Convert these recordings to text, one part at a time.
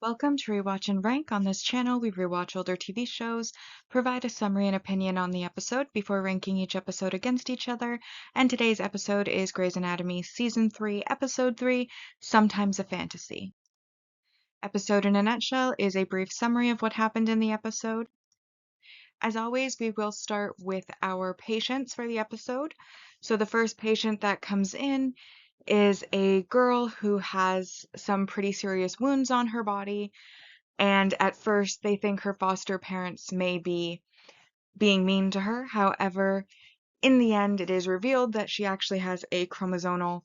Welcome to Rewatch and Rank. On this channel, we rewatch older TV shows, provide a summary and opinion on the episode before ranking each episode against each other, and today's episode is Grey's Anatomy Season 3, Episode 3, Sometimes a Fantasy. Episode in a nutshell is a brief summary of what happened in the episode. As always, we will start with our patients for the episode. So the first patient that comes in is a girl who has some pretty serious wounds on her body. And at first, they think her foster parents may be being mean to her. However, in the end, it is revealed that she actually has a chromosomal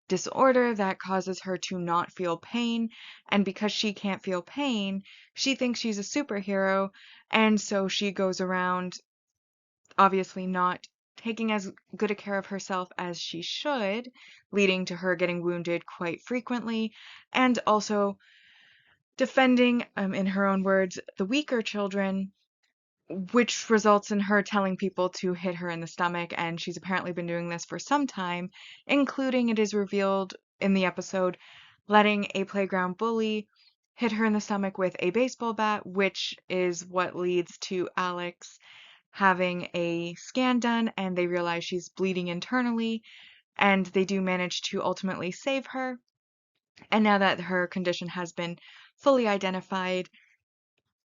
disorder that causes her to not feel pain. And because she can't feel pain, she thinks she's a superhero. And so she goes around, obviously not taking as good a care of herself as she should, leading to her getting wounded quite frequently, and also defending, in her own words, the weaker children, which results in her telling people to hit her in the stomach, and she's apparently been doing this for some time, including, it is revealed in the episode, letting a playground bully hit her in the stomach with a baseball bat, which is what leads to Alex having a scan done, and they realize she's bleeding internally, and they do manage to ultimately save her. And now that her condition has been fully identified,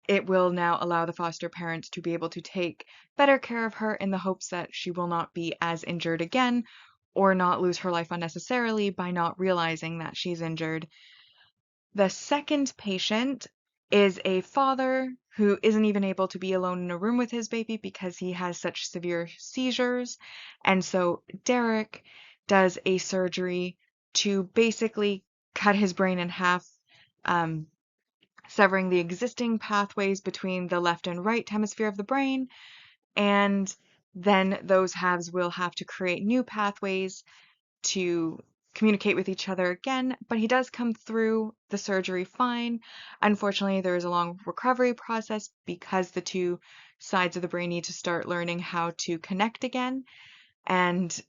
it will now allow the foster parents to be able to take better care of her in the hopes that she will not be as injured again or not lose her life unnecessarily by not realizing that she's injured. The second patient is a father who isn't even able to be alone in a room with his baby because he has such severe seizures. And so Derek does a surgery to basically cut his brain in half, um, severing the existing pathways between the left and right hemisphere of the brain, and then those halves will have to create new pathways to communicate with each other again, but he does come through the surgery fine. Unfortunately, there is a long recovery process because the two sides of the brain need to start learning how to connect again. And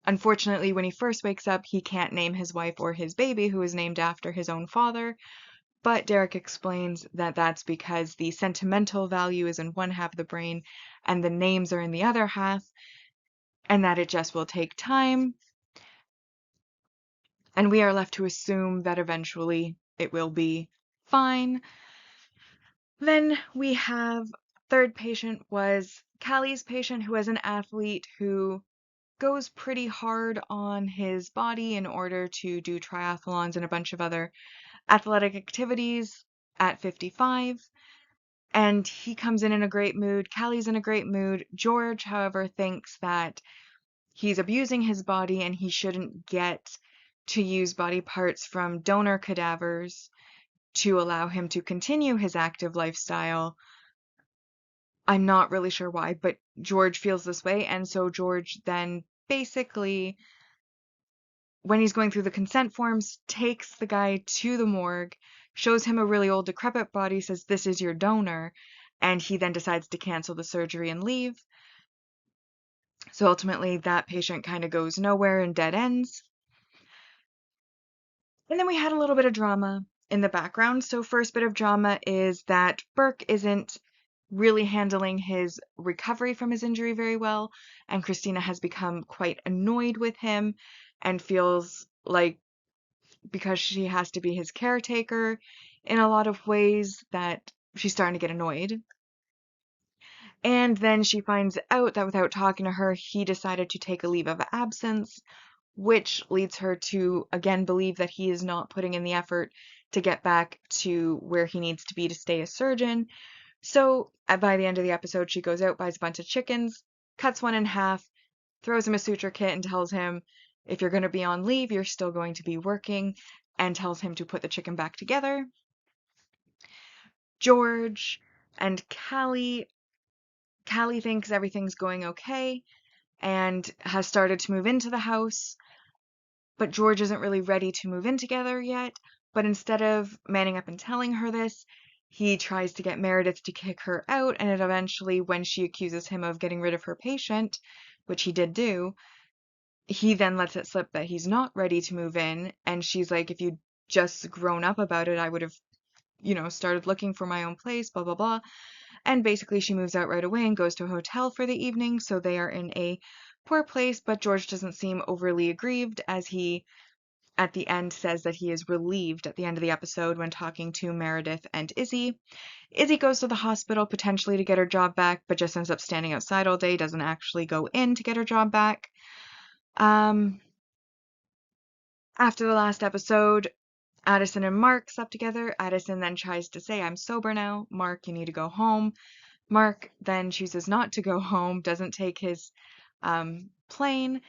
unfortunately, when he first wakes up, he can't name his wife or his baby, who is named after his own father. But Derek explains that that's because the sentimental value is in one half of the brain and the names are in the other half, and that it just will take time. And we are left to assume that eventually it will be fine. Then we have third patient was Callie's patient, who is an athlete who goes pretty hard on his body in order to do triathlons and a bunch of other athletic activities at 55. And he comes in a great mood. Callie's in a great mood. George, however, thinks that he's abusing his body and he shouldn't get to use body parts from donor cadavers to allow him to continue his active lifestyle. I'm not really sure why, but George feels this way, and so George then basically, when he's going through the consent forms, takes the guy to the morgue, shows him a really old decrepit body, says, "This is your donor," and he then decides to cancel the surgery and leave. So ultimately, that patient kind of goes nowhere and dead ends. And then we had a little bit of drama in the background. So first bit of drama is that Burke isn't really handling his recovery from his injury very well, and Christina has become quite annoyed with him and feels like, because she has to be his caretaker in a lot of ways, that she's starting to get annoyed. And then she finds out that without talking to her, he decided to take a leave of absence, which leads her to again believe that he is not putting in the effort to get back to where he needs to be to stay a surgeon. So by the end of the episode, she goes out, buys a bunch of chickens, cuts one in half, throws him a suture kit, and tells him, if you're going to be on leave, you're still going to be working, and tells him to put the chicken back together. George and Callie thinks everything's going okay and has started to move into the house, but George isn't really ready to move in together yet. But instead of manning up and telling her this, he tries to get Meredith to kick her out, and it eventually, when she accuses him of getting rid of her patient, which he did do, he then lets it slip that he's not ready to move in, and she's like, if you'd just grown up about it, I would have started looking for my own place, blah, blah, blah. And basically, she moves out right away and goes to a hotel for the evening. So they are in a poor place, but George doesn't seem overly aggrieved, as he at the end says that he is relieved at the end of the episode when talking to Meredith and Izzy. Izzy goes to the hospital potentially to get her job back, but just ends up standing outside all day, doesn't actually go in to get her job back. After the last episode, Addison and Mark slept together. Addison then tries to say, I'm sober now. Mark, you need to go home. Mark then chooses not to go home, doesn't take his plane,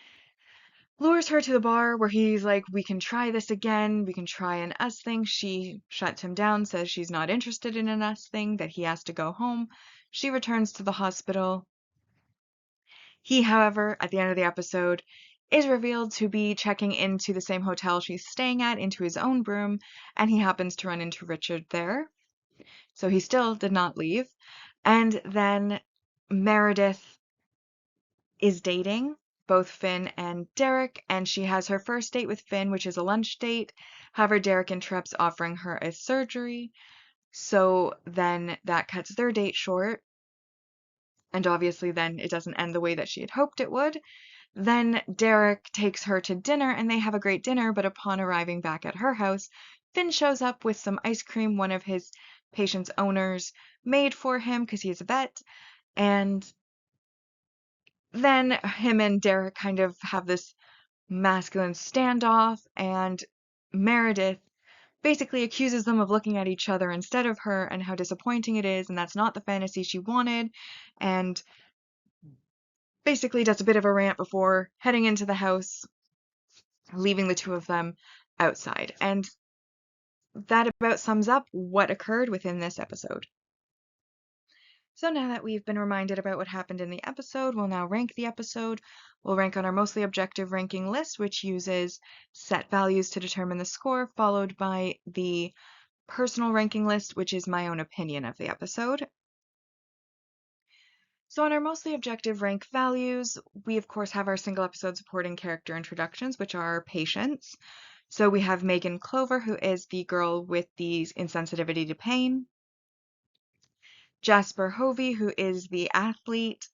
lures her to the bar where he's like, we can try this again. We can try an us thing. She shuts him down, says she's not interested in an us thing, that he has to go home. She returns to the hospital. He, however, at the end of the episode, is revealed to be checking into the same hotel she's staying at, into his own room, and he happens to run into Richard there. So he still did not leave. And then Meredith is dating both Finn and Derek, and she has her first date with Finn, which is a lunch date. However, Derek interrupts offering her a surgery, so then that cuts their date short. And obviously, then it doesn't end the way that she had hoped it would. Then Derek takes her to dinner, and they have a great dinner, but upon arriving back at her house, Finn shows up with some ice cream one of his patient's owners made for him because he is a vet, and then him and Derek kind of have this masculine standoff, and Meredith basically accuses them of looking at each other instead of her and how disappointing it is, and that's not the fantasy she wanted, and basically does a bit of a rant before heading into the house, leaving the two of them outside. And that about sums up what occurred within this episode. So now that we've been reminded about what happened in the episode, we'll now rank the episode. We'll rank on our mostly objective ranking list, which uses set values to determine the score, followed by the personal ranking list, which is my own opinion of the episode. So on our mostly objective rank values, we of course have our single episode supporting character introductions, which are patients. So we have Megan Clover, who is the girl with the insensitivity to pain. Jasper Hovey, who is the athlete,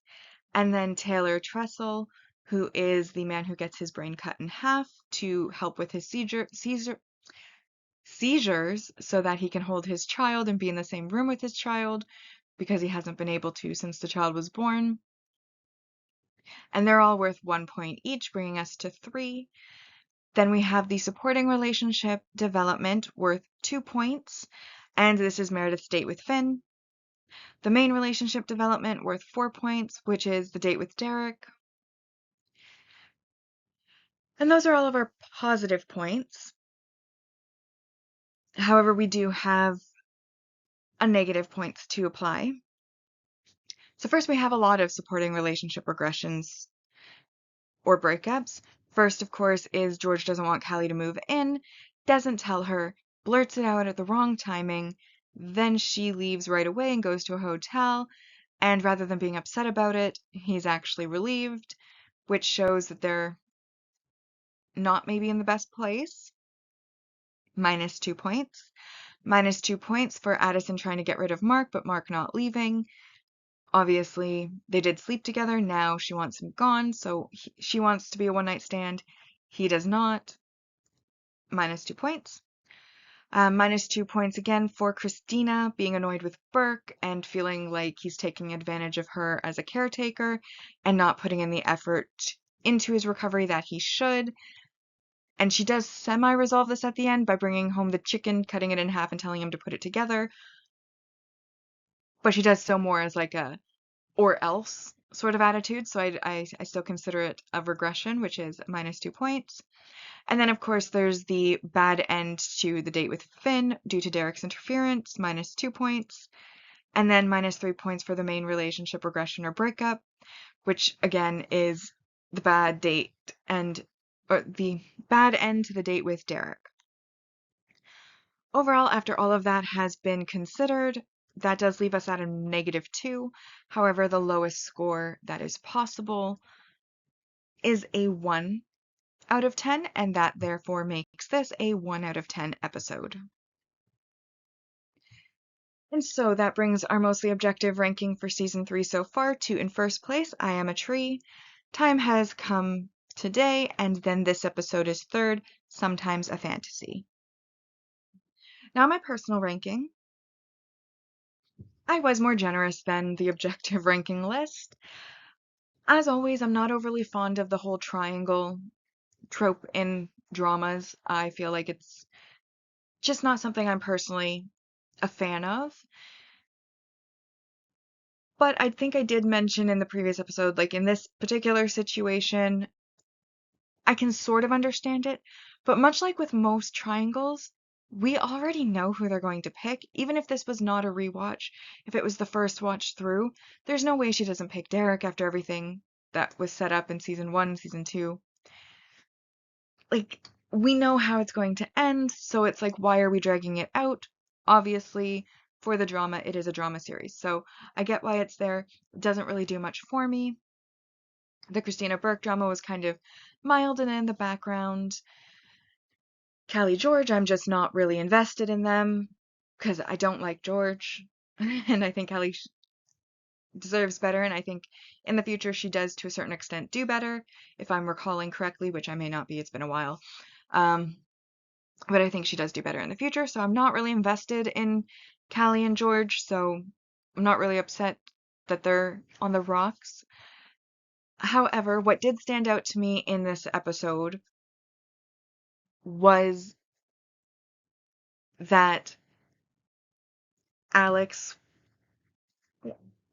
and then Taylor Tressel, who is the man who gets his brain cut in half to help with his seizures so that he can hold his child and be in the same room with his child because he hasn't been able to since the child was born. And they're all worth 1 point each, bringing us to 3. Then we have the supporting relationship development worth 2 points, and this is Meredith's date with Finn. The main relationship development worth 4 points, which is the date with Derek. And those are all of our positive points. However, we do have a negative points to apply. So first we have a lot of supporting relationship regressions or breakups. First, of course, is George doesn't want Callie to move in, doesn't tell her, blurts it out at the wrong timing, then she leaves right away and goes to a hotel, and rather than being upset about it, he's actually relieved, which shows that they're not maybe in the best place. Minus 2 points. Minus 2 points for Addison trying to get rid of Mark, but Mark not leaving. Obviously, they did sleep together. Now she wants him gone, so she wants to be a one-night stand. He does not. Minus 2 points. Minus 2 points again for Christina being annoyed with Burke and feeling like he's taking advantage of her as a caretaker and not putting in the effort into his recovery that he should. And she does semi-resolve this at the end by bringing home the chicken, cutting it in half, and telling him to put it together. But she does so more as like a or else sort of attitude, so I still consider it a regression, which is minus 2 points. And then, of course, there's the bad end to the date with Finn due to Derek's interference, minus 2 points. And then minus 3 points for the main relationship regression or breakup, which again is the bad date or the bad end to the date with Derek. Overall, after all of that has been considered, that does leave us at a negative 2. However, the lowest score that is possible is a 1 out of 10, and that therefore makes this a 1 out of 10 episode. And so that brings our mostly objective ranking for season 3 so far to in first place, I Am a Tree. Time Has Come Today, and then this episode is third, Sometimes a Fantasy. Now my personal ranking. I was more generous than the objective ranking list. As always, I'm not overly fond of the whole triangle trope in dramas. I feel like it's just not something I'm personally a fan of. But I think I did mention in the previous episode, like in this particular situation, I can sort of understand it. But much like with most triangles, we already know who they're going to pick. Even if this was not a rewatch, if it was the first watch through, there's no way she doesn't pick Derek after everything that was set up in season 1, season 2. Like, we know how it's going to end, so it's like, why are we dragging it out? Obviously, for the drama, it is a drama series, so I get why it's there. It doesn't really do much for me. The Christina Burke drama was kind of mild and in the background. Callie George, I'm just not really invested in them because I don't like George, and I think Callie deserves better, and I think in the future she does to a certain extent do better, if I'm recalling correctly, which I may not be, it's been a while. But I think she does do better in the future, so I'm not really invested in Callie and George, so I'm not really upset that they're on the rocks. However, what did stand out to me in this episode was that Alex,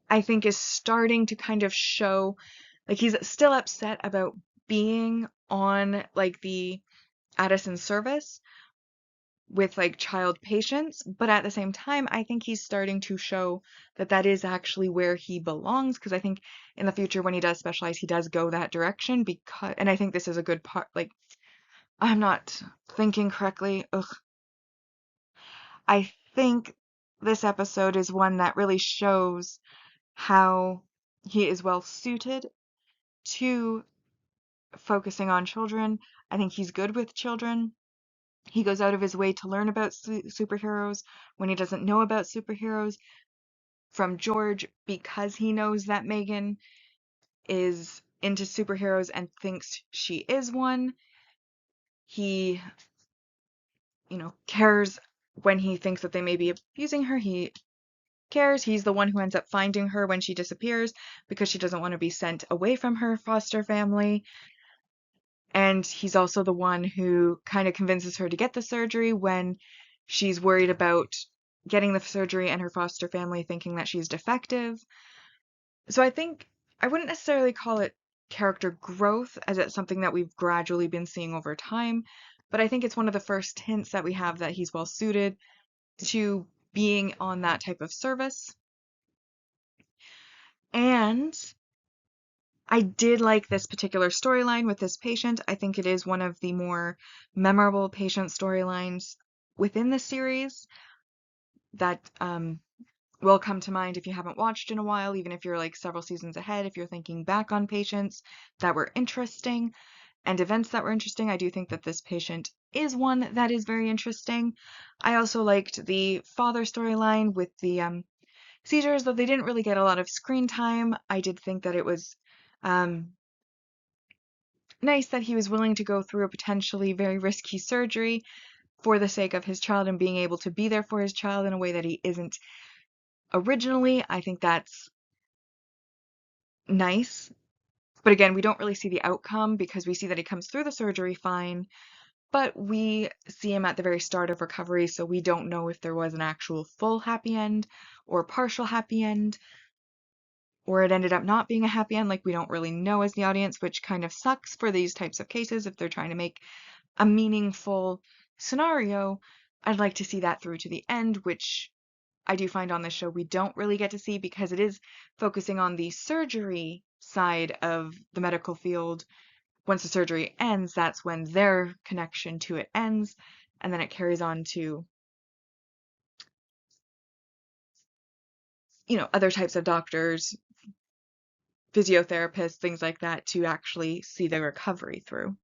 I think, is starting to kind of show, like, he's still upset about being on, like, the Addison service with like child patients, but at the same time, I think he's starting to show that that is actually where he belongs, because I think in the future when he does specialize, he does go that direction, because, and I think this is a good part, like, I'm not thinking correctly. Ugh. I think this episode is one that really shows how he is well suited to focusing on children. I think he's good with children. He goes out of his way to learn about superheroes when he doesn't know about superheroes from George, because he knows that Megan is into superheroes and thinks she is one. He, cares when he thinks that they may be abusing her. He cares. He's the one who ends up finding her when she disappears because she doesn't want to be sent away from her foster family. And he's also the one who kind of convinces her to get the surgery when she's worried about getting the surgery and her foster family thinking that she's defective. So I think I wouldn't necessarily call it character growth, as it's something that we've gradually been seeing over time, but I think it's one of the first hints that we have that he's well suited to being on that type of service. And I did like this particular storyline with this patient. I think it is one of the more memorable patient storylines within the series that will come to mind if you haven't watched in a while, even if you're like several seasons ahead, if you're thinking back on patients that were interesting and events that were interesting. I do think that this patient is one that is very interesting. I also liked the father storyline with the seizures, though they didn't really get a lot of screen time. I did think that it was nice that he was willing to go through a potentially very risky surgery for the sake of his child and being able to be there for his child in a way that he isn't originally. I think that's nice. But again, we don't really see the outcome because we see that he comes through the surgery fine, but we see him at the very start of recovery, so we don't know if there was an actual full happy end or partial happy end, or it ended up not being a happy end. Like, we don't really know as the audience, which kind of sucks for these types of cases if they're trying to make a meaningful scenario. I'd like to see that through to the end, which I do find on this show we don't really get to see because it is focusing on the surgery side of the medical field. Once the surgery ends, that's when their connection to it ends, and then it carries on to, other types of doctors, physiotherapists, things like that, to actually see the recovery through.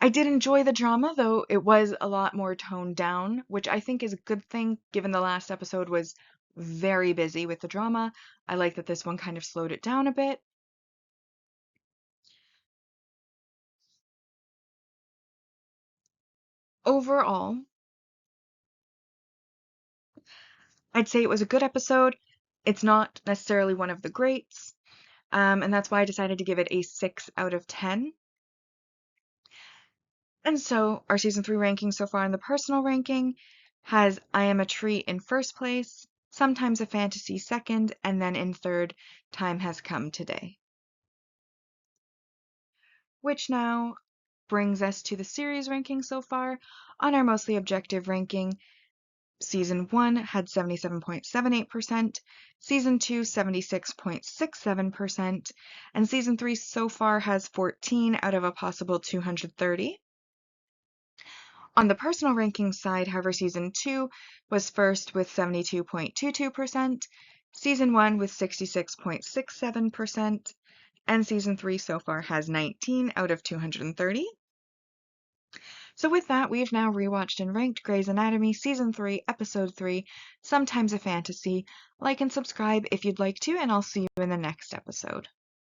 I did enjoy the drama, though it was a lot more toned down, which I think is a good thing given the last episode was very busy with the drama. I like that this one kind of slowed it down a bit. Overall, I'd say it was a good episode. It's not necessarily one of the greats, and that's why I decided to give it a 6 out of 10. And so our season 3 ranking so far in the personal ranking has I Am a Tree in first place, Sometimes a Fantasy second, and then in third, Time Has Come Today. Which now brings us to the series ranking so far. On our mostly objective ranking, Season 1 had 77.78%, Season 2 76.67%, and Season 3 so far has 14 out of a possible 230. On the personal ranking side, however, Season 2 was first with 72.22%, Season 1 with 66.67%, and Season 3 so far has 19 out of 230. So with that, we've now rewatched and ranked Grey's Anatomy Season 3, Episode 3, Sometimes a Fantasy. Like and subscribe if you'd like to, and I'll see you in the next episode.